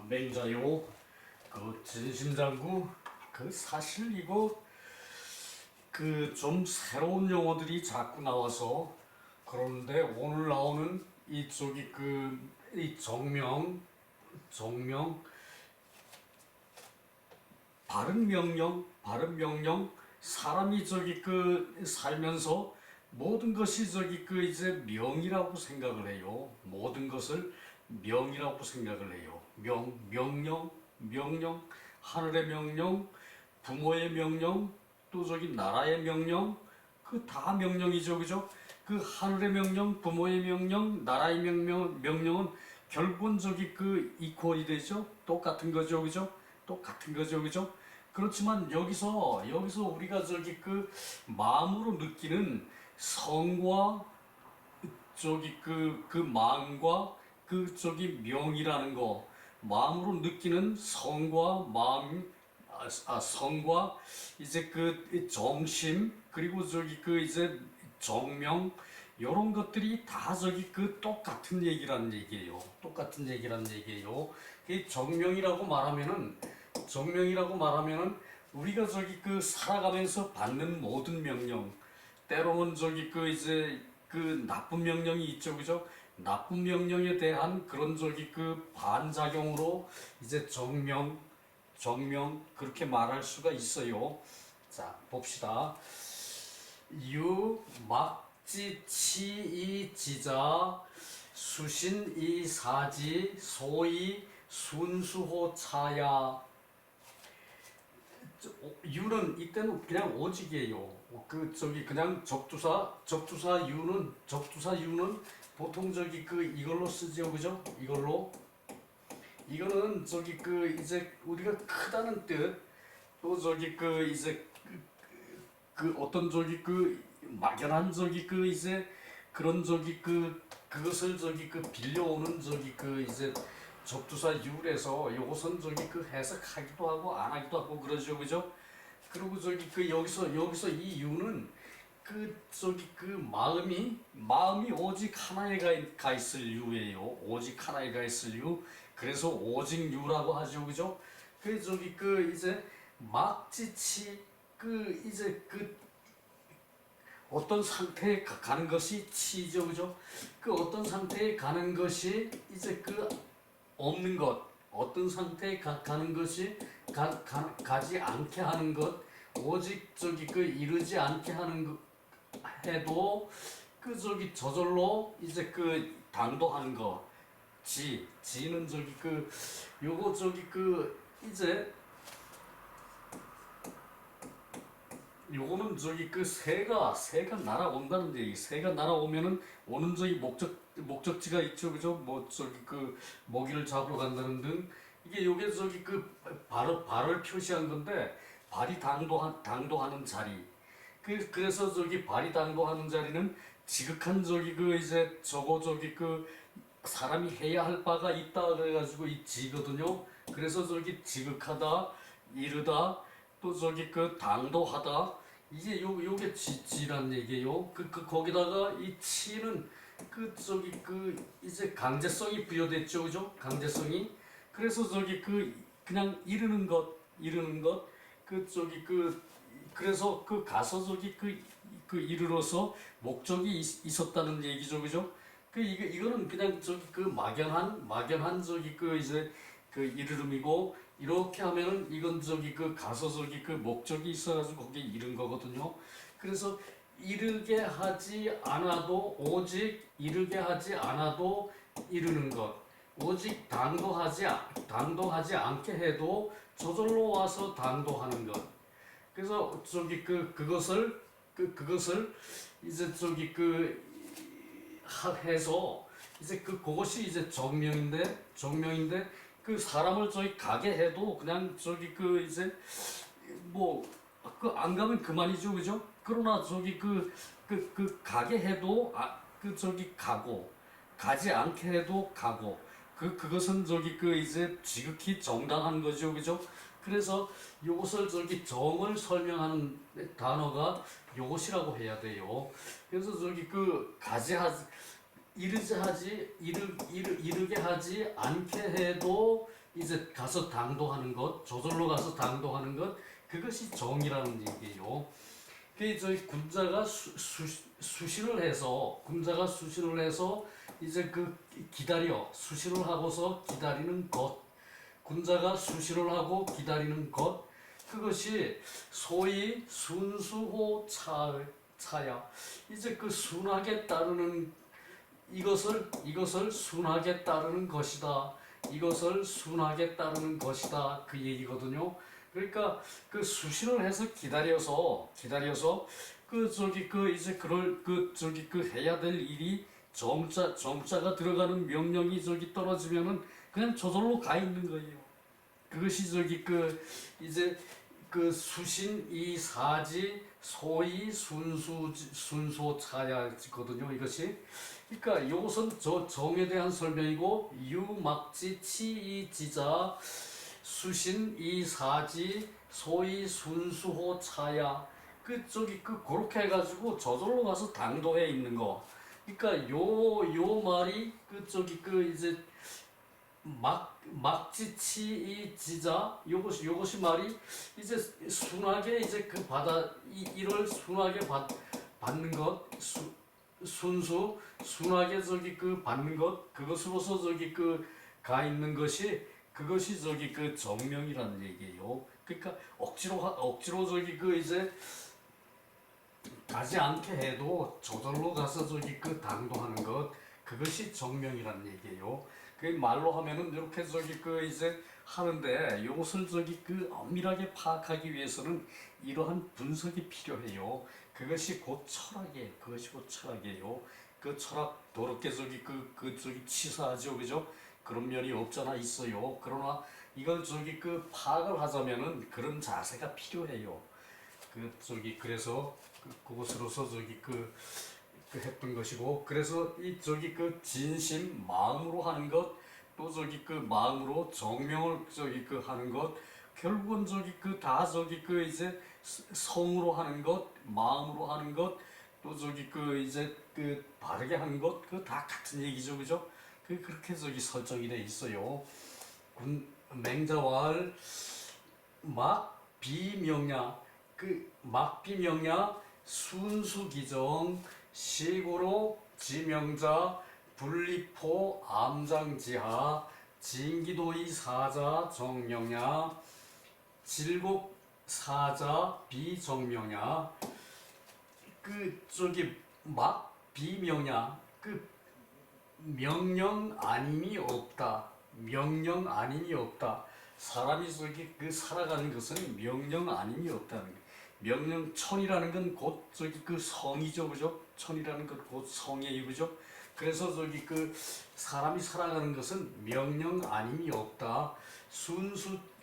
맹자요. 진심장구. 사실 이거 좀 새로운 용어들이 자꾸 나와서 그러는데 오늘 나오는 이쪽이 이 정명 발음 명령 사람이 살면서 모든 것이 이제 명이라고 생각을 해요. 모든 것을 명이라고 생각을 해요. 명령, 하늘의 명령, 부모의 명령, 또 나라의 명령, 다 명령이죠, 그죠? 하늘의 명령, 부모의 명령, 나라의 명령은 결국은 이퀄이 되죠. 똑같은 거죠, 그죠? 똑같은 거죠, 그죠? 그렇지만 여기서 우리가 마음으로 느끼는 성과 마음과 명이라는 거, 마음으로 느끼는 성과 마음, 성과 이제 정심, 그리고 이제 정명, 요런 것들이 다 똑같은 얘기라는 얘기예요. 똑같은 얘기라는 얘기예요. 정명이라고 말하면은 우리가 살아가면서 받는 모든 명령, 때로는 이제 나쁜 명령이 있죠, 그죠? 나쁜 명령에 대한 그런 반작용으로 이제 정명 그렇게 말할 수가 있어요. 자, 봅시다. 막지 지자 수신 사지 소이 순수호 차야. 유는 이때는 그냥 오직이에요. 그냥 적두사 유는 보통 이걸로 쓰죠, 그죠? 이거는 이제 우리가 크다는 뜻, 또 이제 어떤 막연한 이제 그런 그것을 빌려오는 이제 접두사 유래서 요것은 해석하기도 하고 안 하기도 하고 그러죠, 그죠? 그리고 여기서 이 유는 마음이 오직 하나에 가 있을 유예요. 오직 하나에 가 있을 유. 그래서 오직 유라고 하죠, 그죠? 이제 막지치 이제 어떤 상태에 가는 것이 치죠, 그죠? 어떤 상태에 가는 것이 이제 없는 것, 어떤 상태에 가는 것이 가지 않게 하는 것, 오직 이르지 않게 하는 것 해도 저절로 이제 당도하는 것. 지는 요거 이제 요거는 새가 날아온다는 얘기. 새가 날아오면은 오는 목적지가 있죠, 그죠? 먹이를 잡으러 간다는 등. 요게 발을 표시한 건데, 발이 당도하는 자리. 그래서 발이 당도하는 자리는 지극한 이제 사람이 해야 할 바가 있다 그래가지고 이 지거든요. 그래서 지극하다, 이르다, 또 당도하다. 이제 요게 지란 얘기예요. 거기다가 이 치는 이제 강제성이 부여됐죠, 그죠? 강제성이. 그래서 그냥 이르는 것, 그래서 가서 이르러서 목적이 있었다는 얘기죠, 그죠? 이거는 그냥 막연한 이제 이르름이고, 이렇게 하면은 이건 가서 목적이 있어가지고 거기에 이른 거거든요. 그래서 이르게 하지 않아도, 오직 이르게 하지 않아도 이르는 것, 오직 당도하지 않게 해도 저절로 와서 당도하는 것. 그래서 그것을 이제 해서 이제 그것이 이제 정명인데 사람을 가게 해도 그냥 이제 안 가면 그만이죠, 그죠? 그러나 가게 해도 가고, 가지 않게 해도 가고, 그것은 이제 지극히 정당한 거죠, 그죠? 그래서 요것을 정을 설명하는 단어가 요것이라고 해야 돼요. 그래서 이르게 하지 않게 해도 이제 가서 당도하는 것, 저절로 가서 당도하는 것, 그것이 정이라는 얘기예요. 그 저희 군자가 수신을 해서 이제 그 수신을 하고서 기다리는 것, 군자가 수신을 하고 기다리는 것, 그것이 소위 순수호 차야. 이제 그 순하게 따르는 이것을 순하게 따르는 것이다. 이것을 순하게 따르는 것이다. 그 얘기거든요. 그러니까 그 수신을 해서 기다려서 해야 될 일이 정자가 들어가는 명령이 떨어지면은 그냥 저절로 가 있는 거예요. 그것이 이제 그 수신 이 사지 소위 순소차야거든요. 이것이 그러니까 이것은 저 정에 대한 설명이고 유막지 치이 지자 수신 이 사지 소위 순수호 차야 그렇게 해가지고 저절로 가서 당도해 있는 거. 그러니까 요 말이 이제 막지치 이 지자 요것이 말이 이제 순하게 이제 이를 순하게 받는 것 순하게 받는 것 그것으로서 가 있는 것이 그것이 정명이라는 얘기예요. 그러니까 억지로 이제 가지 않게 해도 저절로 가서 당도하는 것 그것이 정명이라는 얘기예요. 그 말로 하면은 이렇게 이제 하는데 이것을 엄밀하게 파악하기 위해서는 이러한 분석이 필요해요. 그것이 곧 철학이에요. 그 철학 도롭게 치사하죠, 그죠? 그런 면이 없잖아 있어요. 그러나 이걸 파악을 하자면은 그런 자세가 필요해요. 그래서 그것으로서 했던 것이고 그래서 이 진심 마음으로 하는 것 또 마음으로 정명을 하는 것 결국은 다 이제 성으로 하는 것 마음으로 하는 것 또 이제 바르게 하는 것 그 다 같은 얘기죠, 그죠? 그렇게 설정이 돼 있어요. 맹자왈 막 비명야 막 비명야 순수기정 시고로 지명자 분리포 암장지하 진기도의 사자 정명야 질곡 사자 비정명야 막 비명야 명령 아님이 없다. 사람이 살아가는 것은 명령 아님이 없다는 거예요. 천이라는 건 곧 성이죠, 그죠? 천이라는 건 곧 성이에요, 그죠? 그래서 사람이 살아가는 것은 명령 아님이 없다.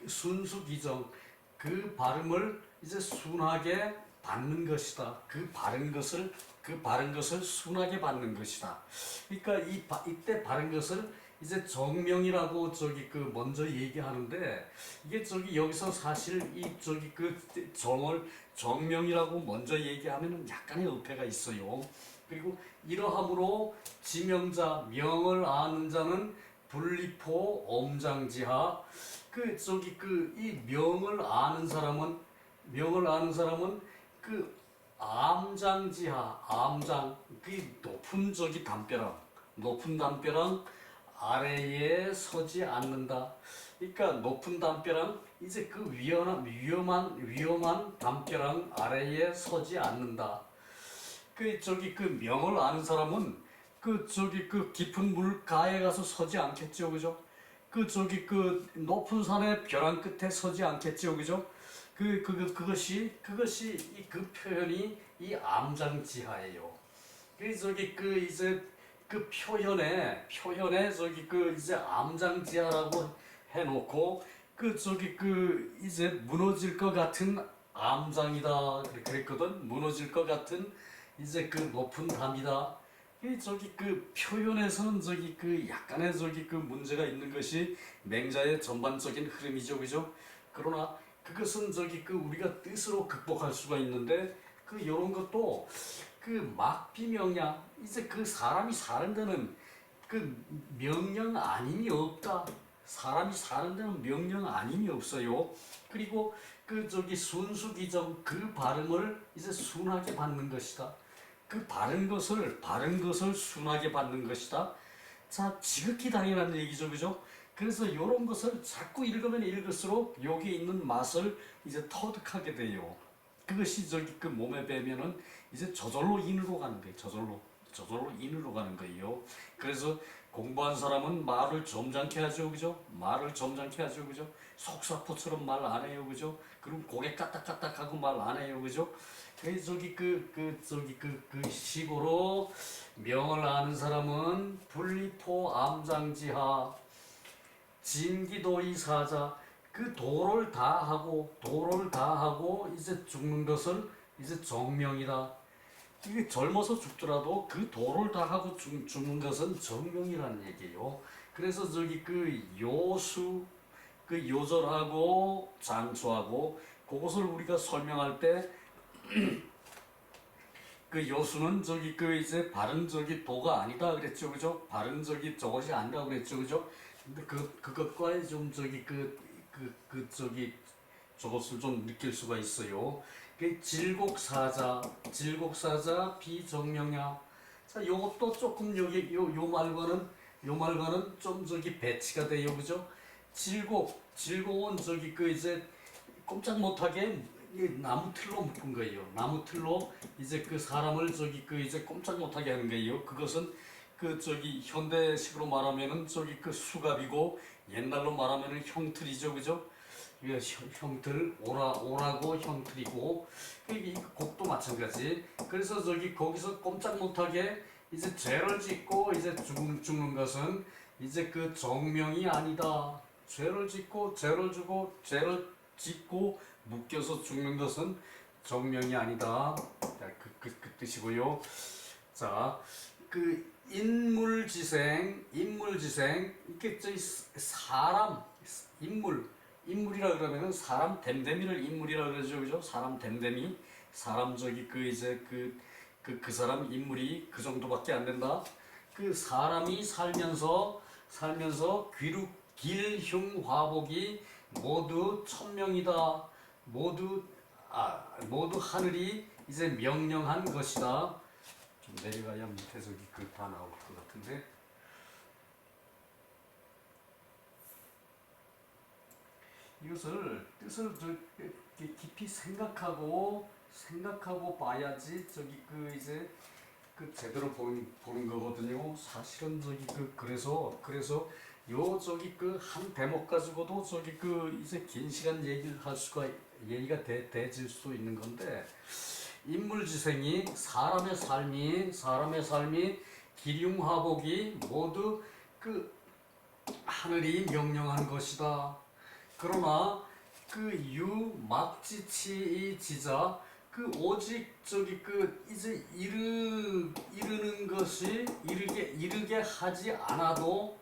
순수기정 그 발음을 이제 순하게 받는 것이다. 그 바른 것을 순하게 받는 것이다. 그러니까 이때 바른 것을 이제 정명이라고 먼저 얘기하는데 이게 여기서 사실 이 정명이라고 먼저 얘기하면은 약간의 어폐가 있어요. 그리고 이러함으로 지명자 명을 아는 자는 분리포 엄장지하 이 명을 아는 사람은 암장 높은 담벼락 아래에 서지 않는다. 그러니까 높은 담벼락 이제 위험한 담벼락 아래에 서지 않는다. 명을 아는 사람은 깊은 물가에 가서 서지 않겠죠, 그죠? 높은 산의 벼랑 끝에 서지 않겠죠, 그죠? 그것이 그 표현이 이 암장지하예요. 이제 표현에 이제 암장지하라고 해놓고 이제 무너질 것 같은 암장이다 그랬거든. 무너질 것 같은 이제 높은 담이다. 표현에서는 약간의 문제가 있는 것이 맹자의 전반적인 흐름이죠, 그죠? 그러나 그것은 우리가 뜻으로 극복할 수가 있는데 이런 것도 그 막비명량 이제 그 사람이 사는 데는 그 명령 아님이 없다. 사람이 사는 데는 명령 아님이 없어요. 그리고 그 저기 순수기정 그 발음을 이제 순하게 받는 것이다. 그 바른 것을 순하게 받는 것이다. 자, 지극히 당연한 얘기죠, 그죠? 그래서 이런 것을 자꾸 읽으면 읽을수록 여기 있는 맛을 이제 터득하게 돼요. 그것이 저기 그 몸에 배면은 이제 저절로 인으로 가는 거예요. 저절로 인으로 가는 거예요. 그래서 공부한 사람은 말을 점잖게 하죠, 그죠? 말을 점잖게 하죠, 그죠? 속사포처럼 말 안 해요, 그죠? 그리고 고개 까딱까딱하고 말 안 해요, 그죠? 그래서 저기 그 식으로 명을 아는 사람은 분리포 암장지하 진기도의 사자 그 도를 다 하고 이제 죽는 것을 이제 정명이다. 이게 젊어서 죽더라도 그 도를 다 하고 죽는 것은 정명이라는 얘기예요. 그래서 저기 그 요수 그 요절하고 장수하고 그것을 우리가 설명할 때 그 요수는 저기 그 이제 바른 저기 도가 아니다 그랬죠, 그죠? 바른 저기 저것이 아니다 그랬죠, 그죠? 근데 그것과의 좀 저기 저기 저것을 좀 느낄 수가 있어요. 그 질곡사자 비정명야. 자, 요것도 조금 여기 요 말과는 좀 저기 배치가 돼요, 그죠? 질곡은 저기 그 이제 꼼짝 못하게 나무 틀로 묶은 거예요. 나무 틀로 이제 그 사람을 저기 그 이제 꼼짝 못하게 하는 거예요. 그것은 그 저기 현대식으로 말하면은 저기 그 수갑이고 옛날로 말하면은 형틀이죠, 그죠? 이게 형틀 오라고 형틀이고 이 곡도 마찬가지. 그래서 저기 거기서 꼼짝 못하게 이제 죄를 짓고 이제 죽는 것은 이제 그 정명이 아니다. 죄를 짓고 죄를 주고 죄를 짓고 묶여서 죽는 것은 정명이 아니다. 그 뜻이고요. 자, 그 인물지생 이게 저희 사람 인물이라 그러면은 사람 댐댐이를 인물이라 그러죠, 그죠? 사람 댐댐이 사람 저기 그 이제 그 사람 인물이 그 정도밖에 안 된다. 그 사람이 살면서 귀룩 길흉 화복이 모두 천명이다. 모두 하늘이 이제 명령한 것이다. 좀 내려가야 밑에 저기 그 다 나올 것 같은데. 이것을 뜻을 깊이 생각하고 봐야지 저기 그 이제 그 제대로 보는 거거든요. 사실은 저기 그래서 요 저기 그 한 대목 가지고도 저기 그 이제 긴 시간 얘기가 돼질 수 있는 건데, 인물지생이 사람의 삶이 기륭화복이 모두 그 하늘이 명령한 것이다. 그러나 그 유막지치 지자 그 오직 저기 그 이제 이르는 것이 이르게 하지 않아도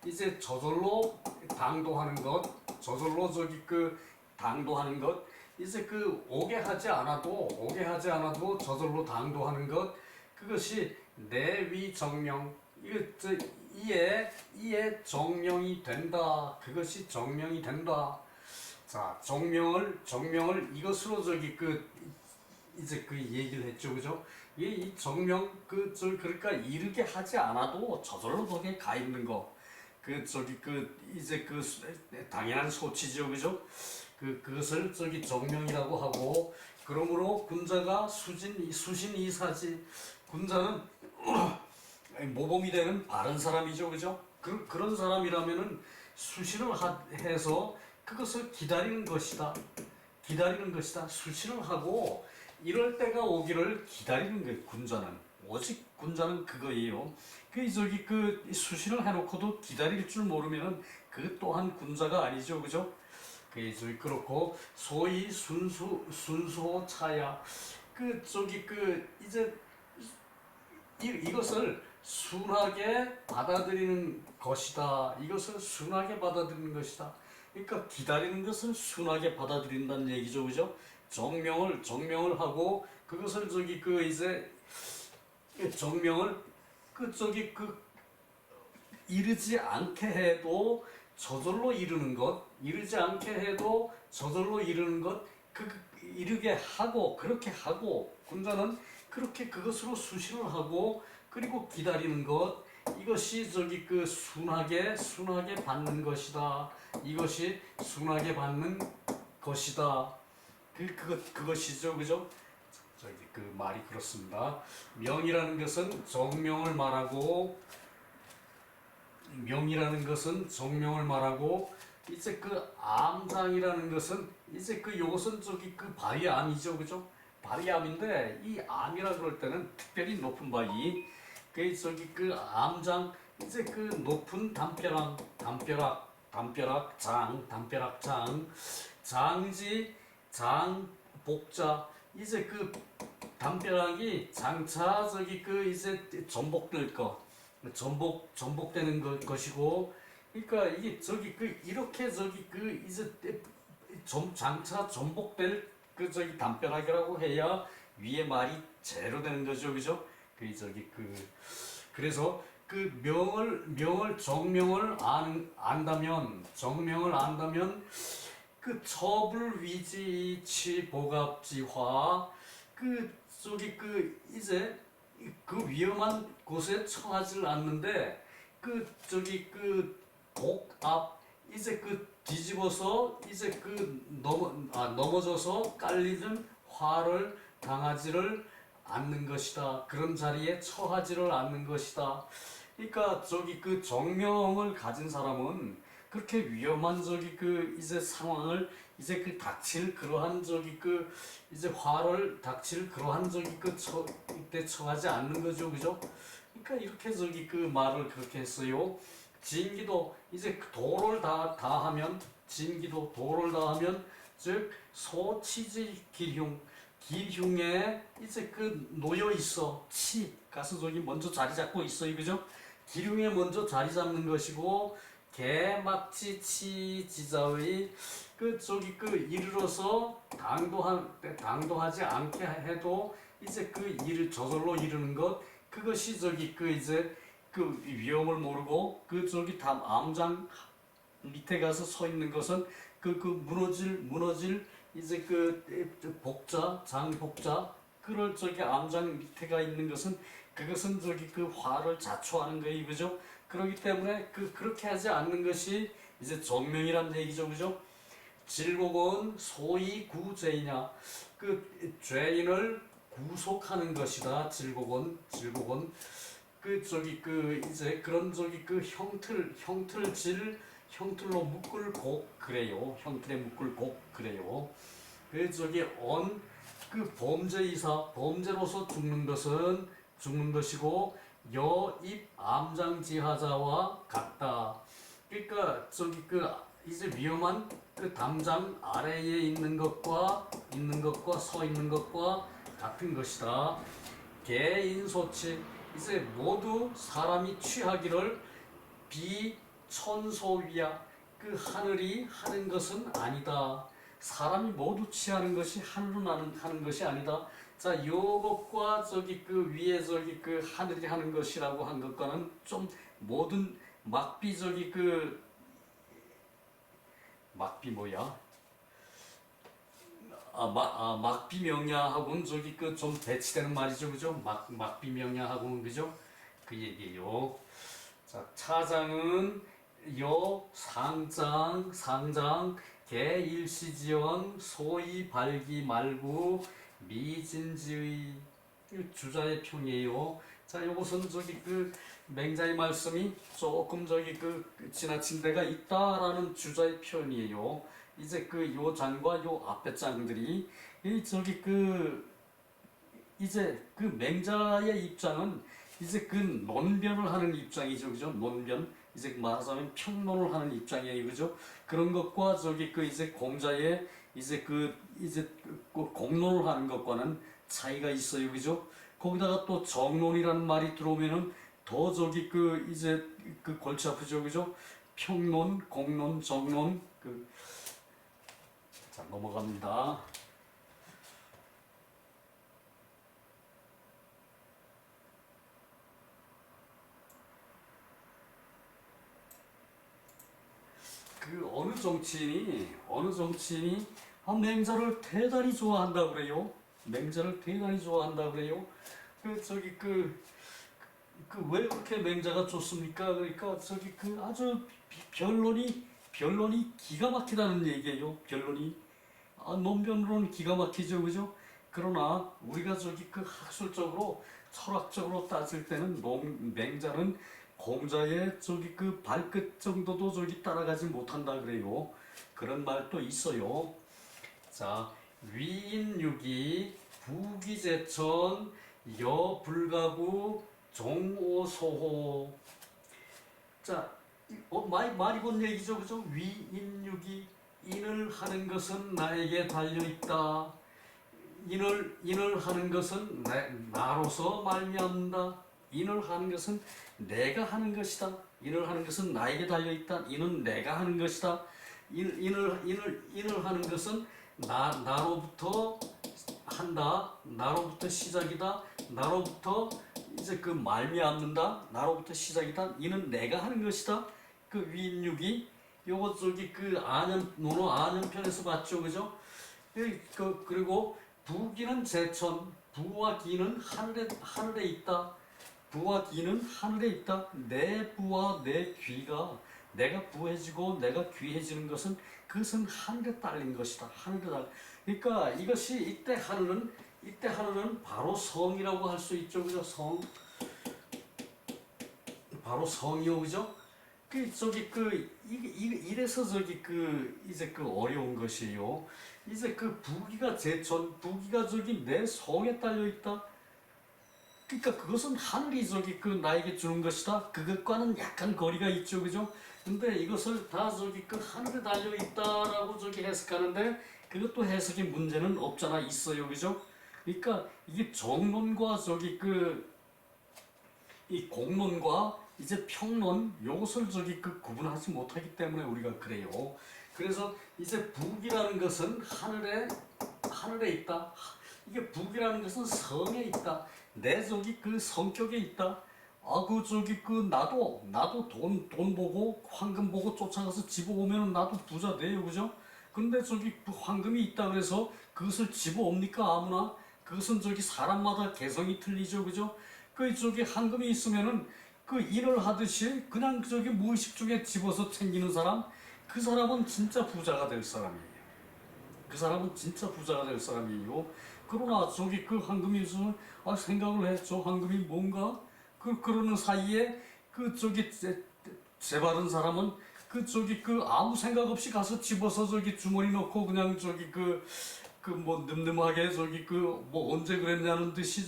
이제 저절로 당도하는 것, 저절로 저기 그 당도하는 것, 이제 그 오게 하지 않아도 저절로 당도하는 것, 그것이 내위 정명. 이에 정명이 된다. 그것이 정명이 된다. 자, 정명을 이것으로 저기 이제 얘기를 했죠, 그죠? 이 정명 그러니까 이르게 하지 않아도 저절로 거기에 가 있는 거. 이제 당연한 소치죠, 그죠? 그것을 저기 정명이라고 하고, 그러므로 군자가 수신이사지. 군자는 모범이 되는 바른 사람이죠, 그죠? 그런 사람이라면은 수신을 해서 그것을 기다리는 것이다. 수신을 하고 이럴 때가 오기를 기다리는 거예요. 오직 군자는 그거예요. 수신을 해놓고도 기다릴 줄 모르면은 그 또한 군자가 아니죠, 그죠? 그렇고 소위 순수호 차야. 이제 이것을 순하게 받아들이는 것이다. 그러니까 기다리는 것을 순하게 받아들인다는 얘기죠, 그죠? 정명을 하고 그것을 저기 그 이제 정명을 그 저기 그 이르지 않게 해도 저절로 이르는 것, 이르지 않게 해도 저절로 이르는 것, 이르게 하고 그렇게 하고 군자는 그렇게 그것으로 수시를 하고 그리고 기다리는 것, 이것이 저기 그 순하게 받는 것이다. 이것이 순하게 받는 것이다. 그것이죠, 그죠? 저기 그 말이 그렇습니다. 명이라는 것은 정명을 말하고 이제 그 암장이라는 것은 이제 그 요것은 저기 그 바위암이죠, 그죠? 바위암인데 이 암이라 그럴 때는 특별히 높은 바위, 그 저기 그 암장 이제 그 높은 담벼락 장지 장복자 이제 그 담벼락이 장차 저기 그 이제 전복될 거 전복되는 것이고 그러니까 이게 저기 그 이렇게 저기 그 이제 장차 전복될 그 저기 담벼락이라고 해야 위에 말이 제로 되는 거죠, 그죠? 그 저기 그 그래서 그 정명을 안다면 그 처불위지치 복합지화 그 저기 그 이제 그 위험한 곳에 처하질 않는데 그 저기 그 복압 이제 그 뒤집어서 이제 그 넘어져서 깔리는 화를 당하지를 않는 것이다. 그런 자리에 처하지를 않는 것이다. 그러니까 저기 그 정명을 가진 사람은 그렇게 위험한 저기 그 이제 상황을 이제 그 닥칠 그러한 저기 그 이제 화를 닥칠 그러한 저기 그 이때 처하지 않는 거죠, 그죠? 그러니까 이렇게 저기 그 말을 그렇게 했어요. 진기도 이제 그 도를 다 하면 진기도 도를 다 하면 즉 소치지 길흉에 이제 그 놓여 있어 치 가서 저기 먼저 자리 잡고 있어요, 그죠? 기흉에 먼저 자리 잡는 것이고 개막지 지자의 그 저기 그 이르러서 당도하지 않게 해도 이제 그 일을 저절로 이루는 것 그것이 저기 그 이제 그 위험을 모르고 그 저기 암장 밑에 가서 서 있는 것은 그 무너질 이제 그 장복자 그럴 저기 암장 밑에가 있는 것은 그것은 저기 그 화를 자초하는 거예요, 그죠? 그렇기 때문에 그렇게 하지 않는 것이 이제 정명이란 얘기죠, 그죠? 질곡은 소위 구죄이냐 그 죄인을 구속하는 것이다. 질곡은 그 저기 그 이제 그런 저기 그 형틀로 묶을 곡 그래요. 형틀에 묶을 곡 그래요. 그 저기 그 범죄로서 죽는 것이고 여입 암장지하자와 같다. 그러니까 저기 그 이제 위험한 그 담장 아래에 있는 것과 서 있는 것과 같은 것이다. 개인소치 이제 모두 사람이 취하기를 비천소위야 그 하늘이 하는 것은 아니다. 사람이 모두 취하는 것이 하늘은 하는 것이 아니다. 자, 요것과 저기 그 위에 저기 그 하늘이 하는 것이라고 한 것과는 좀 모든 막비 뭐야? 막비명야하고는 저기 그 좀 배치되는 말이죠, 그죠? 막비명야하고는 그죠? 그 얘기예요. 자, 차장은 상장 개일시지연 소위 발기 말구 미진지의 주자의 평이에요. 자, 이것은 저기 그 맹자의 말씀이 조금 저기 그 지나친 데가 있다라는 주자의 표현이에요. 이제 그 요 장과 요 앞에 장들이 이 저기 그 이제 그 맹자의 입장은 이제 그 논변을 하는 입장이죠, 그죠? 논변 이제 말하자면 평론을 하는 입장이에요, 그죠? 그런 것과 저기 그 이제 공자의 이제 그 공론을 하는 것과는 차이가 있어요, 그죠? 거기다가 또 정론이라는 말이 들어오면은 더 저기 그 이제 그 골치 아프죠, 그죠? 평론, 공론, 정론 자, 넘어갑니다. 어느 정치인이 맹자를 대단히 좋아한다 그래요. 맹자를 대단히 좋아한다 그래요. 왜 그렇게 맹자가 좋습니까? 그러니까 아주 변론이 기가 막히다는 얘기예요. 변론이 논변으로는 기가 막히죠, 그죠? 그러나 우리가 학술적으로 철학적으로 따질 때는 맹자는 공자의 발끝 정도도 따라가지 못한다 그래요. 그런 말도 있어요. 자, 위인육이 부기제천 여불가구 종오소호. 자, 많이 본 얘기죠, 그죠? 위인육이 인을 하는 것은 나에게 달려있다. 인을 하는 것은 나로서 말미암는다. 인을 하는 것은 내가 하는 것이다. 인을 하는 것은 나에게 달려있다. 인은 내가 하는 것이다. 인을 하는 것은 나로부터 한다. 나로부터 시작이다. 나로부터 이제 말미암는다. 나로부터 시작이다. 이는 내가 하는 것이다. 위인육이 요거 논어 안연편에서 봤죠, 그죠? 그리고 부기는 제천, 부와 기는 하늘에 있다. 부와 기는 하늘에 있다. 내 부와 내 귀가 내가 부해지고 내가 귀해지는 것은 그것은 하늘에 딸린 것이다. 하늘에 딸. 그러니까 이것이 이때 하늘은 바로 성이라고 할 수 있죠, 그죠? 성. 바로 성이요, 그죠? 이래서 이제 어려운 것이에요. 이제 부기가 제천, 부기가 내 성에 딸려 있다. 그러니까 그것은 하늘이 나에게 주는 것이다. 그것과는 약간 거리가 있죠, 그죠? 근데 이것을 다 하늘에 달려 있다라고 해석하는데 그것도 해석의 문제는 없잖아, 있어요, 그죠? 그러니까 이게 정론과 이 공론과 이제 평론 요것을 구분하지 못하기 때문에 우리가 그래요. 그래서 이제 북이라는 것은 하늘에 있다. 이게 북이라는 것은 성에 있다. 내 성격에 있다. 나도 돈 보고 황금 보고 쫓아가서 집어오면 나도 부자 돼요, 그죠? 근데 황금이 있다 그래서 그것을 집어옵니까 아무나? 그것은 사람마다 개성이 틀리죠, 그죠? 황금이 있으면은 일을 하듯이 그냥 무의식 중에 집어서 챙기는 사람, 그 사람은 진짜 부자가 될 사람이에요. 그 사람은 진짜 부자가 될 사람이에요. 그러나 황금이 있으면 생각을 했죠. 황금이 뭔가? 그러는 사이에 재바른 사람은 아무 생각 없이 가서 집어서 주머니 넣고 그냥 늠름하게 언제 그랬냐는 듯이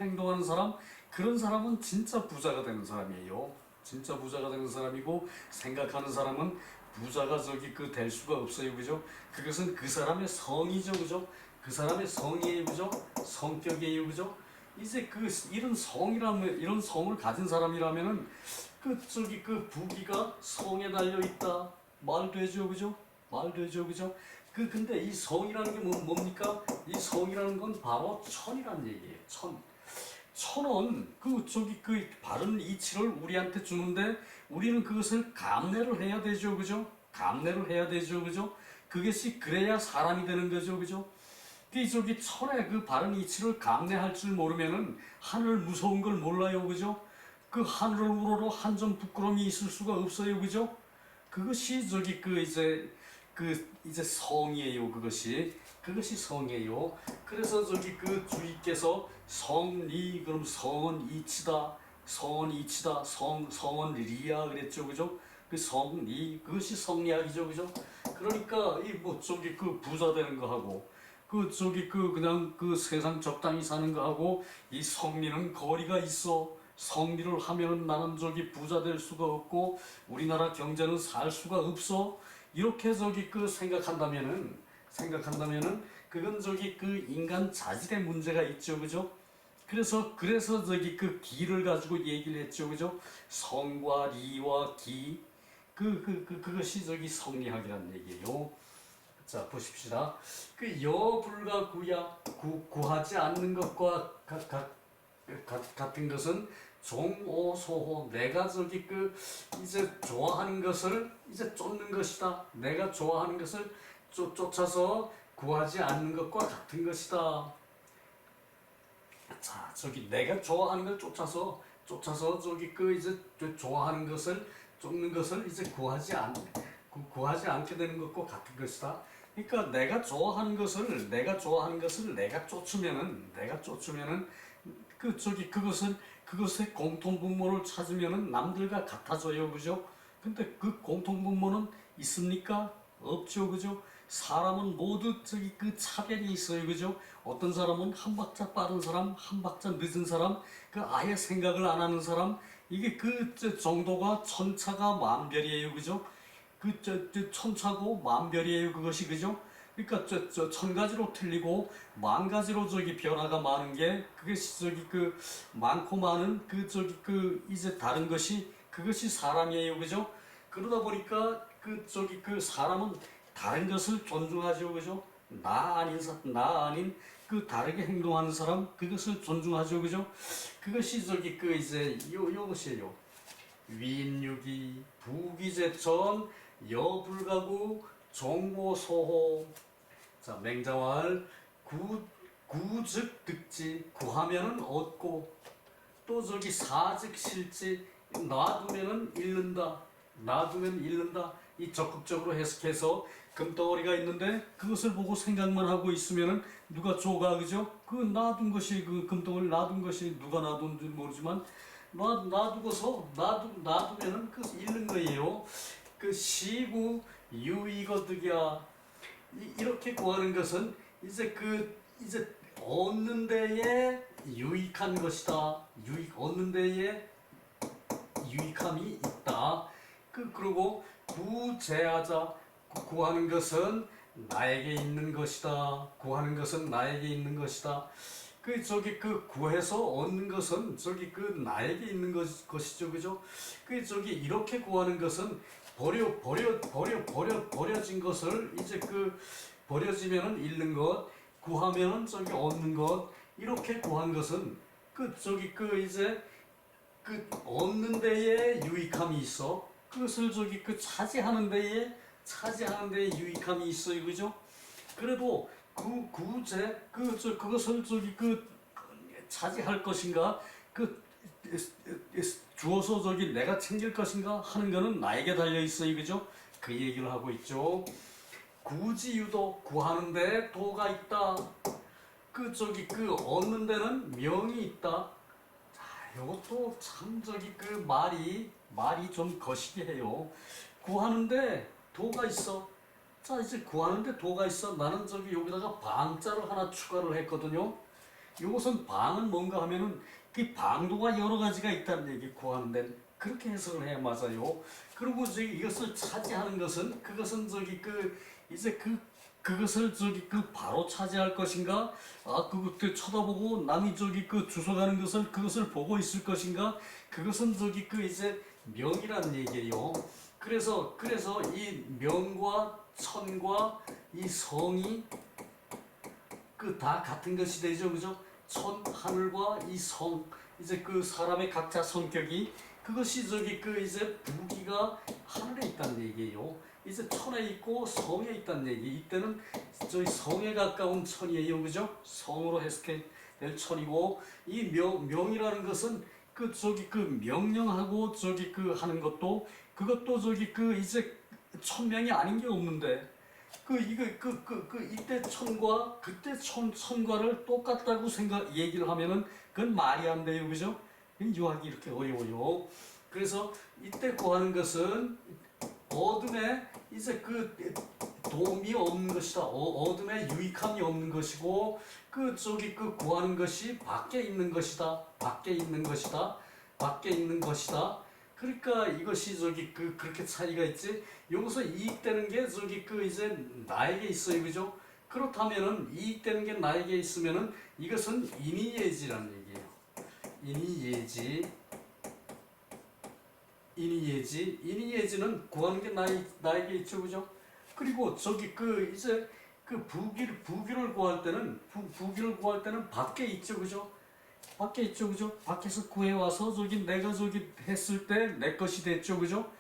행동하는 사람, 그런 사람은 진짜 부자가 되는 사람이에요. 진짜 부자가 되는 사람이고, 생각하는 사람은 부자가 될 수가 없어요, 그죠? 그것은 그 사람의 성이죠, 그죠? 그 사람의 성이에요, 그죠? 성격이에요, 그죠? 이제 이런 성을 가진 사람이라면은 부기가 성에 달려 있다. 말 되죠, 그죠? 말 되죠, 그죠? 근데 이 성이라는 게 뭡니까? 이 성이라는 건 바로 천이라는 얘기예요. 천은 바른 이치를 우리한테 주는데 우리는 그것을 감내를 해야 되죠, 그죠? 감내를 해야 되죠, 그죠? 그것이 그래야 사람이 되는 거죠, 그죠? 천의 바른 이치를 감내할 줄 모르면은 하늘 무서운 걸 몰라요, 그죠? 하늘을 우러러 한 점 부끄러움이 있을 수가 없어요, 그죠? 그것이 이제 성이에요. 그것이 성이에요. 그래서 주의께서 성리, 그럼 성은 이치다. 성은 이치다. 성은 리야 그랬죠, 그죠? 성리, 그것이 성리학이죠, 그죠? 그러니까 부자 되는 거 하고 그냥 세상 적당히 사는 거 하고 이 성리는 거리가 있어. 성리를 하면은 나는 부자 될 수가 없고 우리나라 경제는 살 수가 없어. 이렇게 생각한다면은 그건 인간 자질의 문제가 있죠, 그죠? 그래서 기를 가지고 얘기를 했죠, 그죠? 성과 리와 기, 그것이 성리학이라는 얘기예요. 자, 보십시다. 여불가 구야, 구하지 않는 것과 같은 것은 종오소호 내가 저기 그 이제 좋아하는 것을 이제 쫓는 것이다. 내가 좋아하는 것을 쫓아서 구하지 않는 것과 같은 것이다. 자, 저기 내가 좋아하는 걸 쫓아서 저기 그 이제 좋아하는 것을 쫓는 것을 이제 구하지 않게 되는 것과 같은 것이다. 그러니까 내가 좋아하는 것을 내가 쫓으면은 그 저기 그것의 공통분모를 찾으면은 남들과 같아져요, 그죠? 근데 그 공통분모는 있습니까? 없죠, 그죠? 사람은 모두 저기 그 차별이 있어요, 그죠? 어떤 사람은 한 박자 빠른 사람, 한 박자 늦은 사람, 그 아예 생각을 안 하는 사람, 이게 그 정도가 천차가 만별이에요, 그죠? 천차고 만별이에요, 그것이, 그죠? 그러니까 천 가지로 틀리고 만 가지로 저기 변화가 많은 게 그것이 저기 그 많고 많은 그 저기 그 이제 다른 것이 그것이 사람이에요, 그죠? 그러다 보니까 그 저기 그 사람은 다른 것을 존중하죠, 그죠? 나 아닌 그 다르게 행동하는 사람 그것을 존중하죠, 그죠? 그것이 저기 그 이제 요것이에요. 위인유기, 부기제천, 여불가구, 종고소호. 자, 맹자왈 구즉 득지, 구하면은 얻고, 또 저기 사즉 실지, 놔두면은 잃는다. 이 적극적으로 해석해서 금덩어리가 있는데 그것을 보고 생각만 하고 있으면은 누가 줘가, 그죠? 그 놔둔 것이 그 금덩어리 놔둔 것이 누가 놔둔지 모르지만 놔두면은 그 잃는 거예요. 그 시구 유이거득이야. 이렇게 구하는 것은 이제 이제 얻는 데에 유익한 것이다. 얻는 데에 유익함이 있다. 그리고 구제하자. 구하는 것은 나에게 있는 것이다. 구하는 것은 나에게 있는 것이다. 구해서 얻는 것은 나에게 있는 것이죠, 그죠? 이렇게 구하는 것은 버려진 것을 이제 버려지면은 잃는 것, 구하면은 얻는 것, 이렇게 구한 것은 이제 얻는 데에 유익함이 있어. 그것을 차지하는 데에 유익함이 있어요, 그죠? 그래도 그것을 차지할 것인가, 주어서 내가 챙길 것인가 하는 거는 나에게 달려 있어요, 그죠? 그 얘기를 하고 있죠. 구지유도, 구하는데 도가 있다. 얻는 데는 명이 있다. 자, 이것도 참 말이 좀 거시기해요. 구하는데 도가 있어. 자, 이제 구하는데 도가 있어. 나는 여기다가 방자를 하나 추가를 했거든요. 이것은 방은 뭔가 하면은 그 방도가 여러 가지가 있다는 얘기, 구하는데 그렇게 해석을 해야 맞아요. 그리고 이것을 차지하는 것은 그것은 이제 그것을 바로 차지할 것인가? 그것도 쳐다보고 남이 주워가는 것을 그것을 보고 있을 것인가? 그것은 이제 명이라는 얘기예요. 그래서 이 명과 천과 이 성이 다 같은 것이 되죠, 그죠? 천, 하늘과 이 성, 이제 사람의 각자 성격이 그것이 이제 부기가 하늘에 있다는 얘기예요. 이제 천에 있고 성에 있다는 얘기. 이때는 성에 가까운 천이에요, 그죠? 성으로 해석될 천이고, 이 명이라는 것은 명령하고 하는 것도 그것도 이제 천명이 아닌 게 없는데. 이때 천과 그때 천과를 똑같다고 얘기를 하면은 그건 말이 안 돼요, 그죠? 유학이 이렇게 어려워요. 그래서 이때 구하는 것은 어둠에 이제 도움이 없는 것이다. 어둠에 유익함이 없는 것이고, 구하는 것이 밖에 있는 것이다. 그러니까 이것이 그렇게 차이가 있지. 여기서 이익되는 게 이제 나에게 있어요, 그죠? 그렇다면은 이익되는 게 나에게 있으면은 이것은 인이예지라는 얘기예요. 인이예지는 구하는 게 나에게 있죠, 그죠? 그리고 이제 부기를 구할 때는 밖에 있죠, 그죠? 밖에 있죠, 그죠? 밖에서 구해와서 저기 내가 저기 했을 때 내 것이 됐죠, 그죠?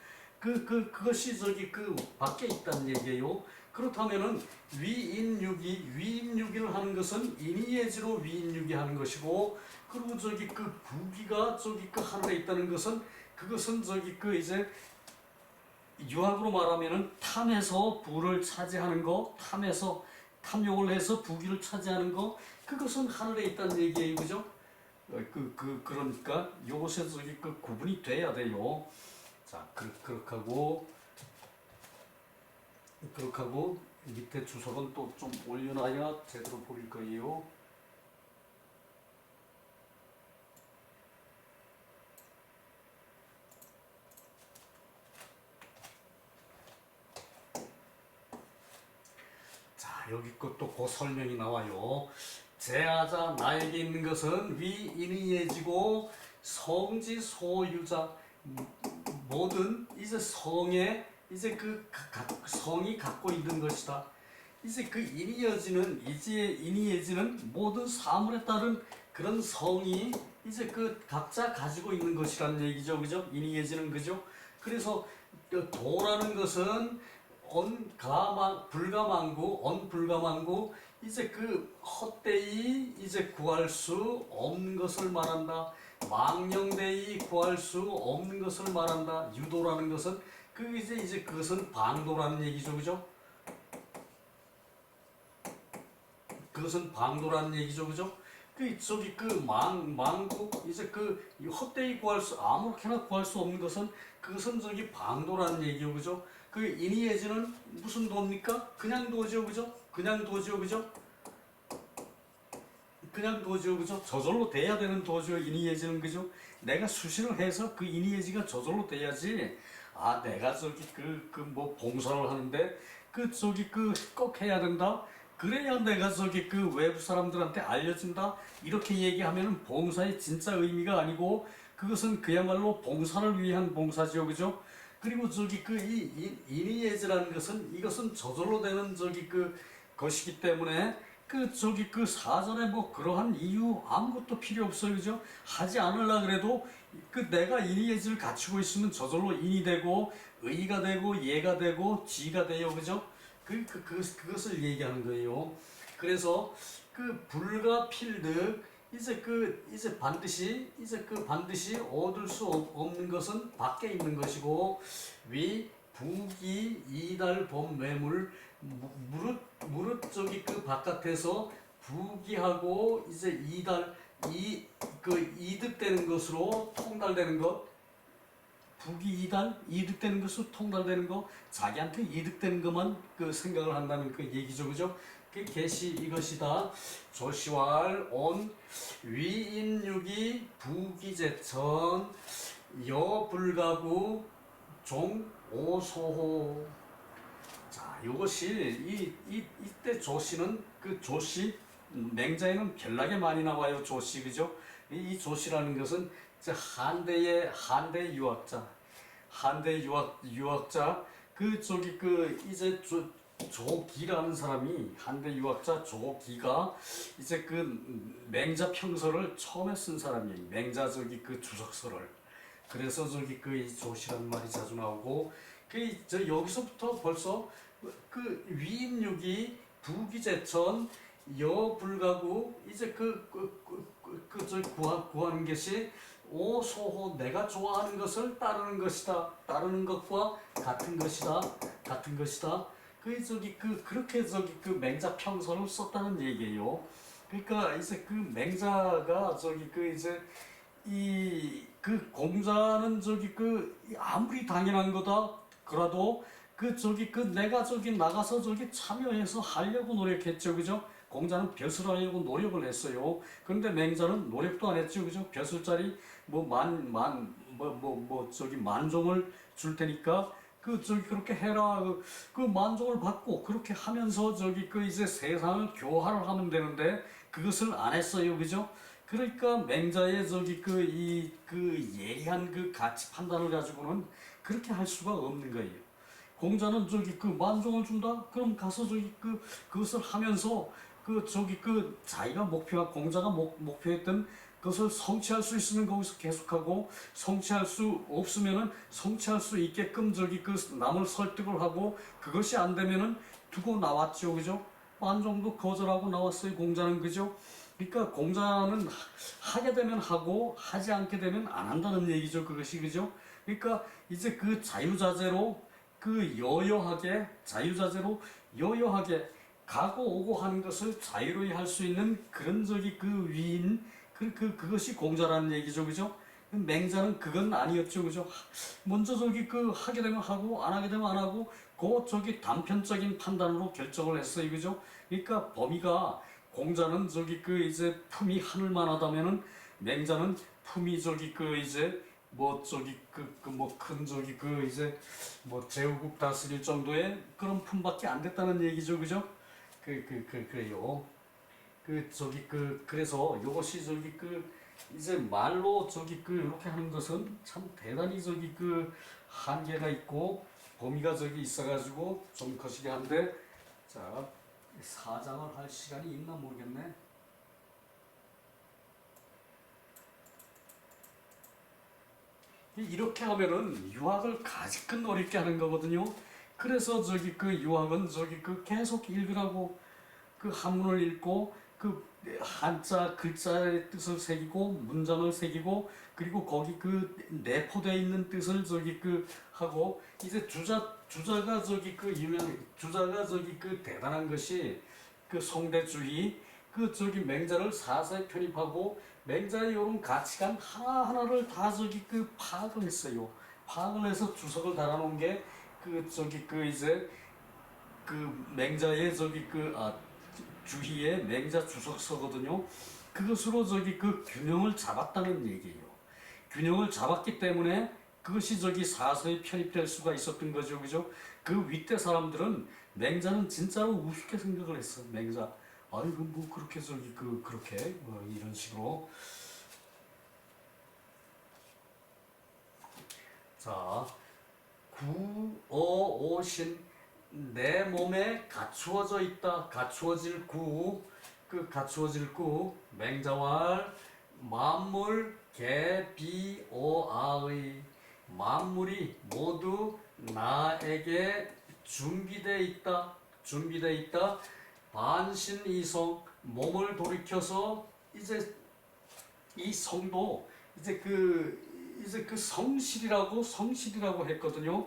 그것이 저기 그 밖에 있다는 얘기예요. 그렇다면은 위인유기를 하는 것은 인이예지로 위인유기 하는 것이고, 그리고 저기 그 부기가 저기 그 하늘에 있다는 것은 그것은 저기 그 이제 유학으로 말하면은 탐에서 부를 차지하는 거, 탐에서 탐욕을 해서 부기를 차지하는 거, 그것은 하늘에 있다는 얘기예요, 그죠? 그러니까 요것에 저기 그 구분이 돼야 돼요. 자, 그렇게 하고 밑에 주석은 또 좀 올려놔야 제대로 보일 거예요. 자, 여기 것도 그 설명이 나와요. 제하자 나에게 있는 것은 위인이해지고 성지 소유자 모든 이제 성에 이제 성이 갖고 있는 것이다. 이제 그 인이해지는 모든 사물에 따른 그런 성이 이제 그 각자 가지고 있는 것이라는 얘기죠, 그죠? 인이해지는 그죠? 그래서 도라는 것은 불가망고 이제 그 헛되이 이제 구할 수 없는 것을 말한다. 망령되이 구할 수 없는 것을 말한다. 유도라는 것은 이제 그것은 방도라는 얘기죠, 그죠? 그것은 방도라는 얘기죠, 그죠? 망고 이제 헛되이 아무렇게나 구할 수 없는 것은 그것은 저기 방도라는 얘기죠, 그죠? 인이해지는 무슨 도입니까? 그냥 도죠, 그죠? 그냥 도죠, 그죠? 그냥 도죠, 그죠? 저절로 돼야 되는 도죠, 인이해지는, 그죠? 내가 수신을 해서 그 인이해지가 저절로 돼야지. 아, 내가 저기 뭐 봉사를 하는데 꼭 해야 된다. 그래야 내가 저기 외부 사람들한테 알려진다. 이렇게 얘기하면은 봉사의 진짜 의미가 아니고 그것은 그야말로 봉사를 위한 봉사죠, 그죠? 그리고 저기 이 인이예지라는 것은 이것은 저절로 되는 것이기 때문에 사전에 뭐 그러한 이유 아무것도 필요 없어요, 그죠? 하지 않으려 그래도 내가 인이예지를 갖추고 있으면 저절로 인이 되고 의가 되고 예가 되고 지가 돼요, 그죠? 그것을 얘기하는 거예요. 그래서 불가필득 이제 반드시 얻을 수 없는 것은 밖에 있는 것이고 위 부기 이달 범매물 무릇 바깥에서 부기하고 이제 이득되는 것으로 통달되는 것, 이득되는 것으로 통달되는 거, 자기한테 이득되는 것만 생각을 한다는 얘기죠, 그죠? 계시 이것이다. 조시왈 온 위인육이 부기제천 여불가구 종오소호. 자, 이것이 이때 조시는 조시 맹자에는 별나게 많이 나와요, 조시, 그죠? 이 조시라는 것은 한대 유학자 이제 조기라는 사람이 한대 유학자 조기가 이제 맹자 평서를 처음에 쓴 사람이에요. 맹자 주석서를. 그래서 이 조시라는 말이 자주 나오고 여기서부터 벌써 위인육이 부기제천 여불가구 이제 구하는 것이 오소호 내가 좋아하는 것을 따르는 것이다. 따르는 것과 같은 것이다. 그렇게 맹자 평서를 썼다는 얘기예요. 그러니까 이제 맹자가 이제 공자는 아무리 당연한 거다 그래도 내가 나가서 참여해서 하려고 노력했죠, 그죠? 공자는 벼슬 하려고 노력을 했어요. 그런데 맹자는 노력도 안 했죠, 그죠? 벼슬짜리 만종을 줄 테니까 그렇게 해라. 만종을 받고 그렇게 하면서 이제 세상을 교화를 하면 되는데 그것을 안 했어요, 그죠? 그러니까 맹자의 예리한 가치 판단을 가지고는 그렇게 할 수가 없는 거예요. 공자는 만종을 준다? 그럼 가서 그것을 하면서 자기가 공자가 목표했던 그것을 성취할 수 있으면 거기서 계속하고, 성취할 수 없으면은 성취할 수 있게끔 저기 그 남을 설득을 하고, 그것이 안 되면은 두고 나왔죠, 그죠? 반 정도 거절하고 나왔어요, 공자는, 그죠? 그러니까 공자는 하게 되면 하고 하지 않게 되면 안 한다는 얘기죠, 그것이, 그죠? 그러니까 이제 그 자유자재로 그 자유자재로 여여하게 가고 오고 하는 것을 자유로이 할 수 있는 그런 저기 그 위인, 그것이 공자라는 얘기죠, 그죠? 맹자는 그건 아니었죠, 그죠? 먼저 저기 그 하게 되면 하고 안 하게 되면 안 하고, 그 저기 단편적인 판단으로 결정을 했어요, 그죠? 그러니까 범위가, 공자는 저기 그 이제 품이 하늘만하다면은 맹자는 품이 저기 그 이제 뭐 저기 뭐 큰 저기 그 이제 뭐 제후국 다스릴 정도의 그런 품밖에 안 됐다는 얘기죠, 그죠? 그래요. 그 저기 그래서 요것이 저기 그 이제 말로 저기 그 이렇게 하는 것은 참 대단히 저기 그 한계가 있고 범위가 저기 있어가지고 좀 거시기 한데, 자, 사장을 할 시간이 있나 모르겠네. 이렇게 하면은 유학을 가지근 어렵게 하는 거거든요. 그래서 저기 그 유학은 저기 그 계속 읽으라고, 그 한문을 읽고 그 한자 글자의 뜻을 새기고 문장을 새기고, 그리고 거기 그 내포되어 있는 뜻을 저기 그 하고, 이제 주자가 저기 그 주자가 저기 그 대단한 것이 그 송대주의, 그 저기 맹자를 사사에 편입하고 맹자의 이런 가치관 하나하나를 다 저기 그 파악을 했어요. 파악을 해서 주석을 달아놓은 게 그 저기 그 이제 그 맹자의 저기 주희의 맹자 주석서거든요. 그것으로 저기 그 균형을 잡았다는 얘기예요. 균형을 잡았기 때문에 그것이 저기 사서에 편입될 수가 있었던 거죠, 그죠? 그 윗대 사람들은 맹자는 진짜로 우습게 생각을 했어. 맹자, 아이고 뭐 그렇게 저기 그렇게 뭐 이런 식으로. 자, 구어오신, 내 몸에 갖추어져 있다. 갖추어질 갖추어질 맹자왈 만물 개비오아의, 만물이 모두 나에게 준비되어 있다. 준비되어 있다. 반신이성, 몸을 돌이켜서 이제 이 성도 이제 성실이라고 했거든요.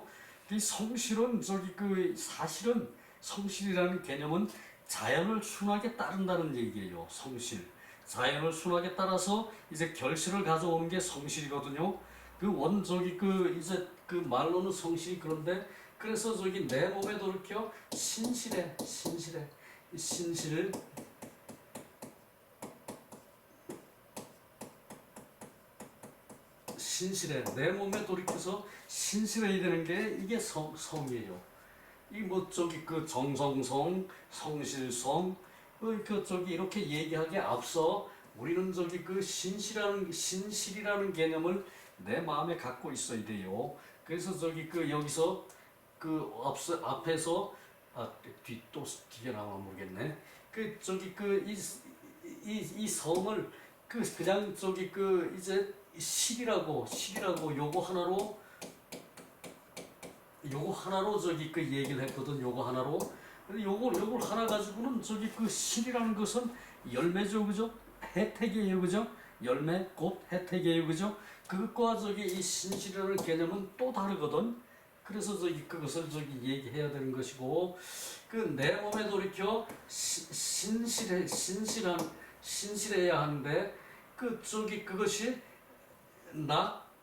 이 성실은 저기 사실은 성실이라는 개념은 자연을 순하게 따른다는 얘기예요. 성실. 자연을 순하게 따라서 이제 결실을 가져오는 게 성실이거든요. 이제 말로는 성실이 그런데, 그래서 저기 내 몸에 돌이켜 신실해. 내 몸에 돌이켜서 신실해야 되는 게 이게 성이에요. 이 뭐 저기 정성성, 성실성, 저기 이렇게 얘기하기에 앞서 우리는 저기 신실이라는 개념을 내 마음에 갖고 있어야 돼요. 그래서 저기 여기서 앞에서 뒤에 나와 모르겠네. 이 성을 그냥 이제 실이라고 요거 하나로 저기 얘기를 했거든. 요거 하나로. 근데 요걸 하나 가지고는 저기 실이라는 것은 열매죠, 그죠? 혜택이에요, 그죠? 열매 곧 혜택이에요, 그죠? 그것과 이 신실이라는 개념은 또 다르거든. 그래서 그것을 얘기해야 되는 것이고, 내 몸에 돌이켜 신실해야 하는데, 그것이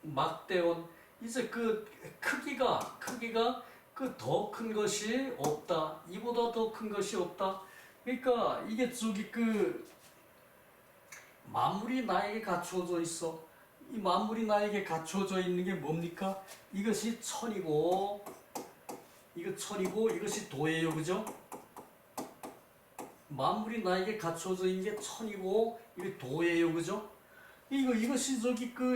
막대원, 이제 크기가 더 큰 것이 없다. 이보다 더 큰 것이 없다. 그러니까 이게 만물이 나에게 갖추어져 있어. 이 만물이 나에게 갖추어져 있는 게 뭡니까? 이것이 천이고 이것이 도예요, 그죠? 만물이 나에게 갖추어져 있는 게 천이고 이게 도예요, 그죠? 이것이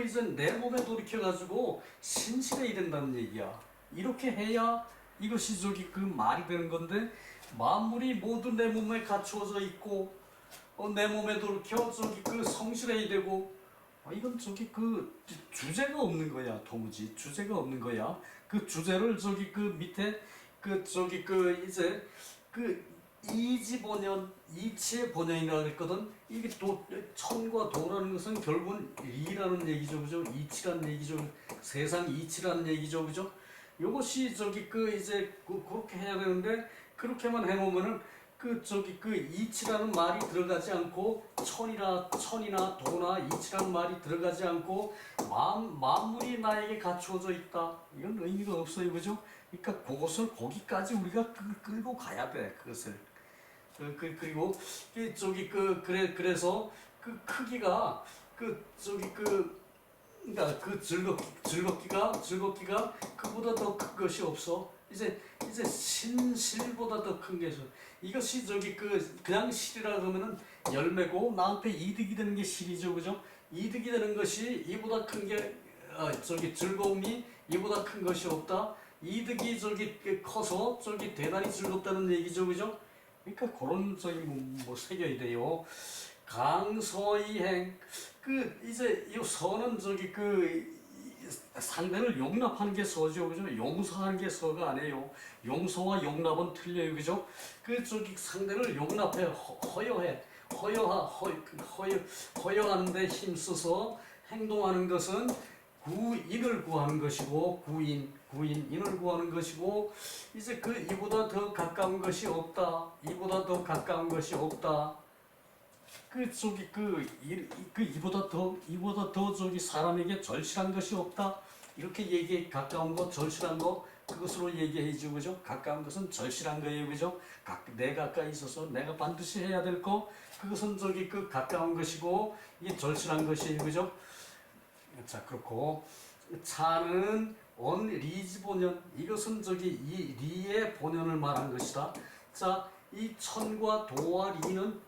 이제 내 몸에 돌이켜가지고 신실해야 된다는 얘기야. 이렇게 해야 이것이 말이 되는 건데, 만물이 모두 내 몸에 갖추어져 있고 내 몸에 돌이켜 성실해야 되고, 이건 저기 그 주제가 없는 거야. 도무지 주제가 없는 거야. 그 주제를 저기 그 밑에 그 저기 그 이제 그 이지본연 이치의 본연이라고 그랬거든. 이게 도 천과 도라는 것은 결국은 리라는 얘기죠, 그죠? 이치라는 얘기죠. 세상 이치라는 얘기죠, 그죠? 요것이 저기 그 이제 그렇게 해야 되는데 그렇게만 해놓으면은 그 저기 그 이치라는 말이 들어가지 않고 천이나 도나 이치라는 말이 들어가지 않고 만물이 나에게 갖추어져 있다. 이건 의미가 없어요, 그죠? 그러니까 그것을 거기까지 우리가 끌고 가야 돼, 그것을. 그리고 저기 그래서 그 크기가 그 저기 그러니까 그 즐겁기가 그보다 더 큰 것이 없어. 이제 신실보다 더 큰 게 있어. 이것이 저기 그냥 실이라 그러면은 열매고 나한테 이득이 되는 게 실이죠, 그죠? 이득이 되는 것이 이보다 큰 게 저기 즐거움이 이보다 큰 것이 없다. 이득이 저기 커서 저기 대단히 즐겁다는 얘기죠, 그죠? 그러니까 그런 저기 뭐 새겨야 돼요. 강서이행 이제 이 서는 저기 상대를 용납하는 게 서죠, 그죠? 용서하는 게 서가 아니에요. 용서와 용납은 틀려요, 그죠? 저기 상대를 용납해, 허여하는데 힘써서 행동하는 것은 구인을 구하는 것이고, 구인을 구하는 것이고, 이제 이보다 더 가까운 것이 없다. 이보다 더 가까운 것이 없다. 이보다 더 저기 사람에게 절실한 것이 없다. 이렇게 얘기해. 가까운 것, 절실한 것, 그것으로 얘기해줘, 그죠? 가까운 것은 절실한 거예요, 그죠? 내 가까이 있어서 내가 반드시 해야 될 거, 그것은 저기 가까운 것이고, 이게 절실한 것이에요, 그죠? 자, 그렇고, 차는 리지 본연, 이것은 저기 이 리의 본연을 말한 것이다. 자, 이 천과 도와 리는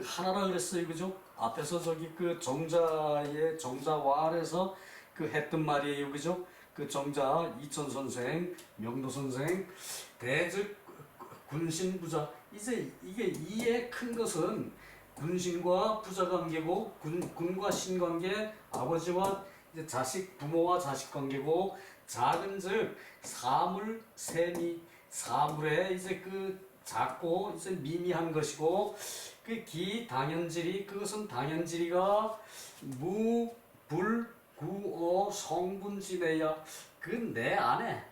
하나라 그랬어요, 그죠? 앞에서 저기 정자의 정자와 아래서 했던 말이에요, 그죠? 정자 이천 선생, 명도 선생, 대즉 군신 부자. 이제 이게 이의 큰 것은 군신과 부자 관계고 군과 신 관계, 아버지와 이제 자식, 부모와 자식 관계고, 작은즉 사물 세미, 사물에 이제 작고 이제 미미한 것이고, 당연지리, 그것은 당연지리가 무, 불, 구어, 성분지대야. 내 안에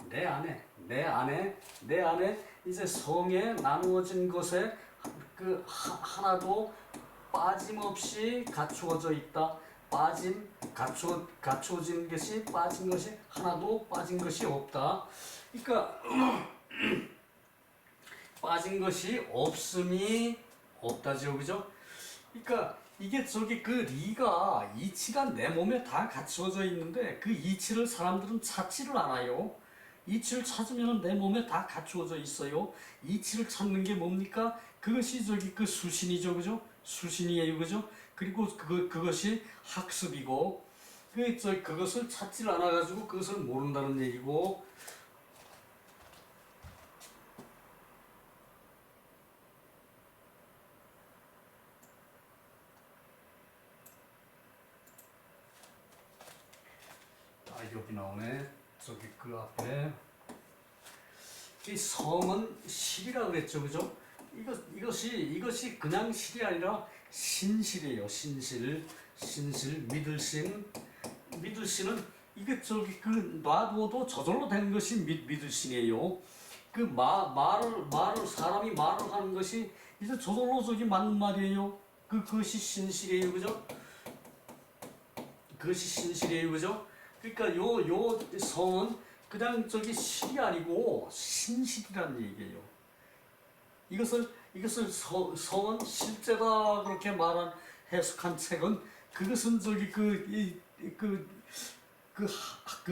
이제 성에 나누어진 것에 하나도 빠짐없이 갖추어져 있다. 갖추어진 것이 빠진 것이 하나도 빠진 것이 없다. 그러니까 빠진 것이 없음이 없다죠, 그죠? 그러니까 이게 저기 리가 이치가 내 몸에 다 갖추어져 있는데 그 이치를 사람들은 찾지를 않아요. 이치를 찾으면 내 몸에 다 갖추어져 있어요. 이치를 찾는 게 뭡니까? 그것이 저기 수신이죠, 그죠? 수신이에요, 그죠? 그리고 그것이 학습이고, 그것을 찾지를 않아가지고 그것을 모른다는 얘기고. 여기 나오네. 저기 앞에 이 성은 실이라 그랬죠, 그죠? 이것이 그냥 실이 아니라 신실이에요. 신실, 믿을신은 이게 저기 놔두어도 저절로 되는 것이 믿을신이에요. 사람이 말을 하는 것이 이제 저절로 저기 맞는 말이에요. 그것이 신실이에요, 그죠? 그것이 신실이에요, 그죠? 그러니까 요 성은 그냥 저기 실이 아니고 신실이라는 얘기예요. 이것을 성은 실제다 그렇게 해석한 책은, 그것은 저기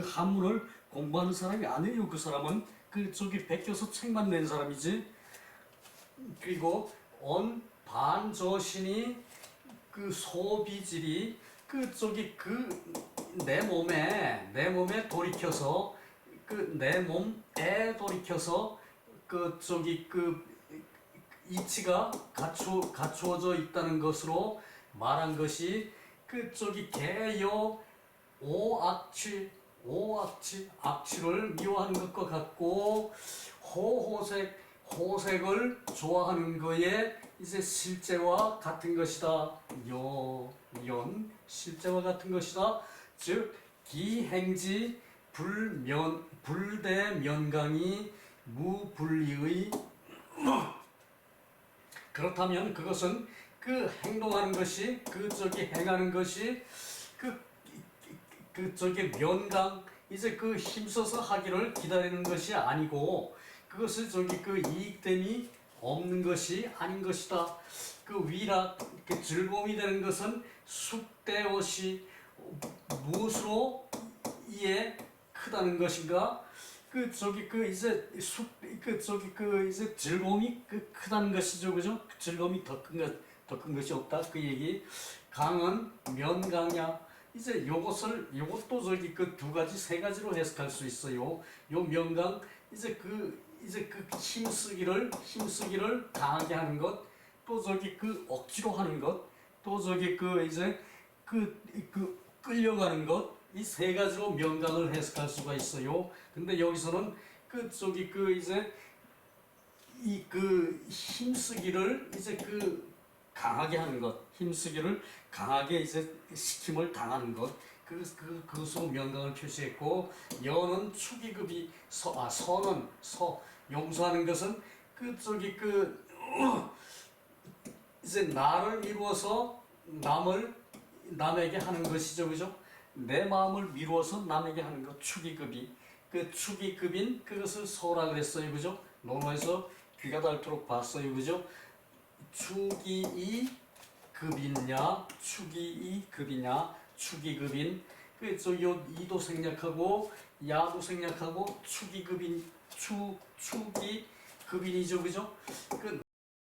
한문을 공부하는 사람이 아니에요. 그 사람은 저기 베껴서 책만 낸 사람이지. 그리고 반저신이 소비질이 내 몸에 돌이켜서 내 몸에 돌이켜서 이치가 갖추어져 있다는 것으로 말한 것이 그 저기 개여 오악취 악취를 미워하는 것과 같고 호색을 좋아하는 거에 이제 실제와 같은 것이다. 실제와 같은 것이다. 즉 기행지 불대면강이 무분리의 그렇다면 그것은 그 행동하는 것이 그 저기 행하는 것이 그 저기 면강 이제 그 힘써서 하기를 기다리는 것이 아니고 그것을 저기 그 이익됨이 없는 것이 아닌 것이다. 그 위락 그 즐거움이 되는 것은 숙대옷이 무엇으로 이에 크다는 것인가? 그 저기 그 이제 이제 즐거움이 그 크다는 것이죠, 그죠? 즐거움이 더 큰 것이 없다 그 얘기. 강은 면강야. 이제 요것도 저기 그 두 가지 세 가지로 해석할 수 있어요. 요 면강 이제 그 힘쓰기를 강하게 하는 것, 또 저기 그 억지로 하는 것, 또 저기 그 이제 끌려가는 것. 이 세 가지로 명강을 해석할 수가 있어요. 근데 여기서는 그 저기 그 이제 이 그 힘쓰기를 이제 그 강하게 하는 것, 힘쓰기를 강하게 이제 시킴을 당하는 것, 그것으로 명강을 표시했고, 여는 축의급이 서는 용서하는 것은 그 저기 그 이제 나를 이루어서 남에게 하는 것이죠, 그죠? 내 마음을 미루어서 남에게 하는 것, 축의급이. 그 축의급인 그것을 서라 그랬어요, 그죠? 논어에서 귀가 닳도록 봤어요, 그죠? 축의이 급이냐, 축의이 급이냐, 축의급인. 그래서 요 이도 생략하고 야도 생략하고 축의급인, 축의급인이죠, 그죠? 그